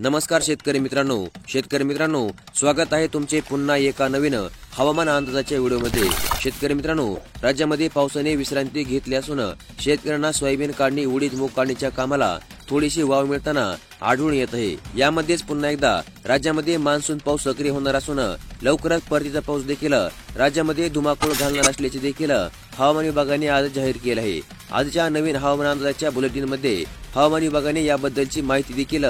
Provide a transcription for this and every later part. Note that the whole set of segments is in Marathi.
नमस्कार शेतकरी मित्रांनो, स्वागत आहे तुमचे पुन्हा एका नवीन हवामान अंदाजाच्या व्हिडिओमध्ये। शेतकरी मित्रांनो, राज्यामध्ये पावसाने विश्रांती घेतली असून शेतकऱ्यांना सोयाबीन काढणी, उडीद, मूग काढणीच्या कामाला थोडीशी वाव मिळताना आढळून येत आहे। यामध्येच पुन्हा एकदा राज्यामध्ये मान्सून पाऊस सक्रिय होणार असून लवकरच परतीचा पाऊस देखील राज्यामध्ये धुमाकूळ घालणार असल्याचे देखील हवामान विभागाने आज जाहीर केले आहे। आजच्या नवीन हवामान अंदाजाच्या बुलेटिनमध्ये हवामान विभागाने याबद्दलची माहिती देखील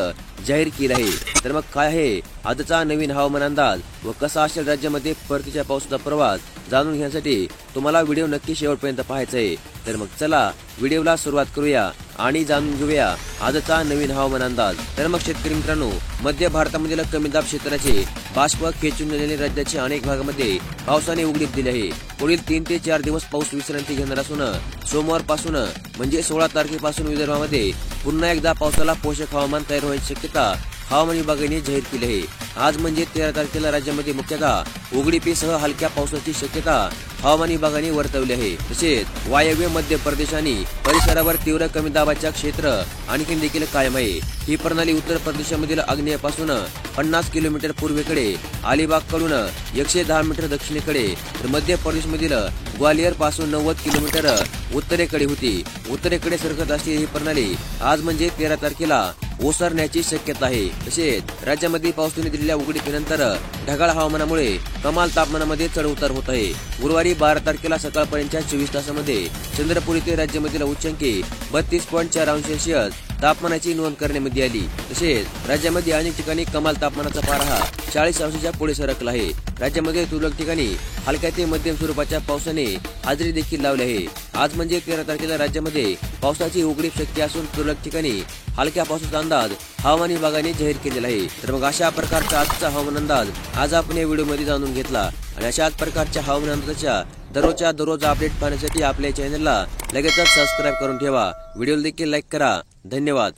जाहीर केली आहे। तर मग काय आहे आजचा नवीन हवामान अंदाज व कसा असेल राज्यामध्ये परतीच्या पावसाचा प्रवास जाणून घेण्यासाठी तुम्हाला व्हिडिओ नक्की शेवटपर्यंत पाहायचा आहे। तर मग चला व्हिडिओला सुरुवात करूया आणि जाणून घेऊया आजचा नवीन हवामान अंदाज। तर मग शेतकरी मित्रांनो, मध्य भारतामधील कमी दाब क्षेत्राचे बाष्प खेचून नेलेले राज्याच्या अनेक भागामध्ये पावसाने उघडीप दिली आहे। पुढील 3 ते 4 दिवस पाऊस विश्रांती घेणार असून सोमवारपासून म्हणजे 16 तारखेपासून विदर्भामध्ये पुन्हा एकदा पावसाला पोषक हवामान तयार होण्याची शक्यता हवामान विभागाने जाहीर केली आहे। आज म्हणजे 13 तारखेला राज्यामध्ये मुख्यतः उघडीपीसह हलक्या पावसाची शक्यता हवामान विभागाने वर्तवली आहे। तसेच वायव्य मध्य प्रदेश आणि परिसरावर तीव्र कमी दाबाच्या क्षेत्र आणखी देखील कायम आहे। ही प्रणाली उत्तर प्रदेशामधील आग्नेयपासून 50 किलोमीटर पूर्वेकडे, अलिबाग कडून 110 मीटर दक्षिणेकडे, तर मध्य प्रदेशमधील ग्वालियर पासून 90 किलोमीटर उत्तरेकडे होती। उत्तरेकडे सरकत असलेली ही प्रणाली आज म्हणजे 13 तारखेला ओसरण्याची शक्यता आहे। तसेच राज्यामध्ये पावसाने दिलेल्या उघडीपीनंतर ढगाळ हवामानामुळे कमाल तापमानामध्ये चढउतार होत आहे। गुरुवारी 12 तारखेला सकाळपर्यंतच्या 24 तासामध्ये चंद्रपूर येथे राज्यामधील उच्चांकी 32.4 अंश सेल्सिअस तापमानाची नोंद करण्यामध्ये आली। तसेच राज्यामध्ये अनेक ठिकाणी कमाल तापमानाचा पारा हा 40 अंशाच्या पुढे सरकला आहे। राज्यामध्ये तुरळक ठिकाणी हलक्या ते मध्यम स्वरूपाच्या पावसाने हजेरी देखील लावली आहे। आज म्हणजे 13 तारखेला राज्यामध्ये पावसाची उघडीप शक्य असून तुरळक ठिकाणी हलक्या पावसाचा अंदाज हवामान विभागाने जाहीर केलेला आहे। तर मग अशा प्रकारचा आजचा हवामान अंदाज आज आपण या व्हिडिओमध्ये जाणून घेतला आणि अशाच प्रकारच्या हवामान अंदाजाच्या दररोज अपडेट पाहण्यासाठी आपल्या चॅनलला लगेचच सबस्क्राईब करून ठेवा। व्हिडिओला देखील लाईक करा। धन्यवाद।